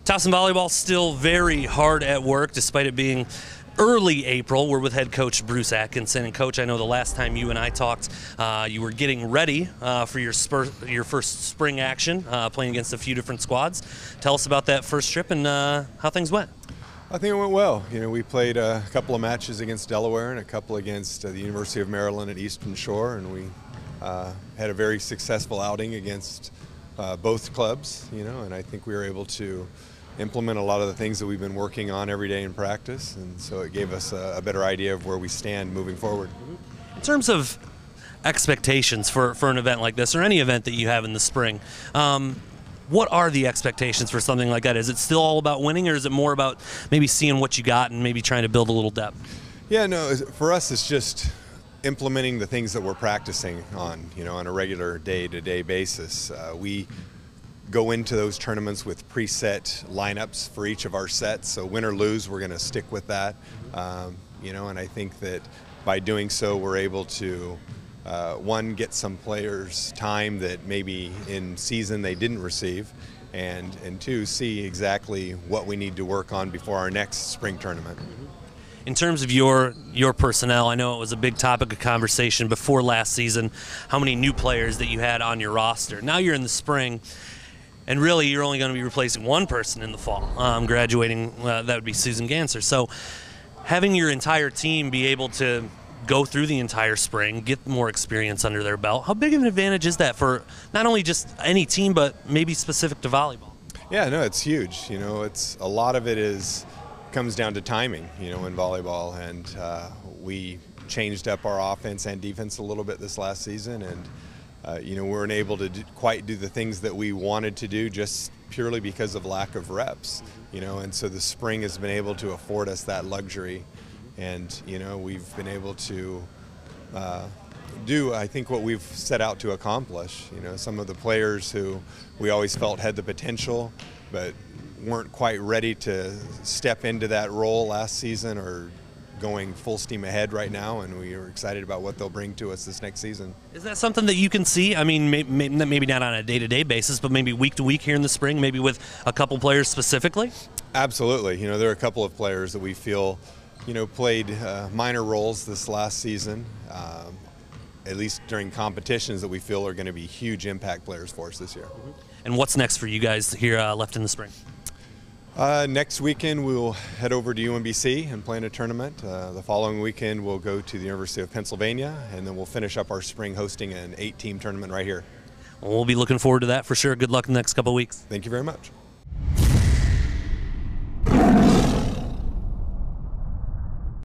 Towson Volleyball still very hard at work despite it being early April. We're with head coach Bruce Atkinson. And Coach, I know the last time you and I talked, you were getting ready for your first spring action, playing against a few different squads. Tell us about that first trip and how things went. I think it went well. You know, we played a couple of matches against Delaware and a couple against the University of Maryland at Eastern Shore, and we had a very successful outing against both clubs. You know, and I think we were able to implement a lot of the things that we've been working on every day in practice, and so it gave us a better idea of where we stand moving forward. In terms of expectations for an event like this, or any event that you have in the spring, what are the expectations for something like that? Is it still all about winning, or is it more about maybe seeing what you got and maybe trying to build a little depth? Yeah, no, for us it's just implementing the things that we're practicing on, you know, on a regular day-to-day basis. We go into those tournaments with preset lineups for each of our sets, so win or lose, we're going to stick with that. You know, and I think that by doing so, we're able to one, get some players time that maybe in season they didn't receive, and two, see exactly what we need to work on before our next spring tournament. In terms of your personnel, I know it was a big topic of conversation before last season, how many new players that you had on your roster. Now you're in the spring, and really you're only going to be replacing one person in the fall, graduating, that would be Susan Ganser. So having your entire team be able to go through the entire spring, get more experience under their belt, how big of an advantage is that for not only just any team, but maybe specific to volleyball? Yeah, no, it's huge. You know, it's a lot of it comes down to timing, you know, in volleyball, and we changed up our offense and defense a little bit this last season, and you know, we weren't able to quite do the things that we wanted to do just purely because of lack of reps, you know, and so the spring has been able to afford us that luxury, and you know, we've been able to do, I think, what we've set out to accomplish. You know, some of the players who we always felt had the potential but weren't quite ready to step into that role last season are going full steam ahead right now, and we are excited about what they'll bring to us this next season. Is that something that you can see? I mean, maybe not on a day-to-day basis, but maybe week to week here in the spring, maybe with a couple players specifically? Absolutely. You know, there are a couple of players that we feel, you know, played minor roles this last season, at least during competitions, that we feel are going to be huge impact players for us this year. And what's next for you guys here left in the spring? Next weekend we'll head over to UMBC and play in a tournament. The following weekend we'll go to the University of Pennsylvania, and then we'll finish up our spring hosting an 8-team tournament right here. Well, we'll be looking forward to that for sure. Good luck in the next couple of weeks. Thank you very much.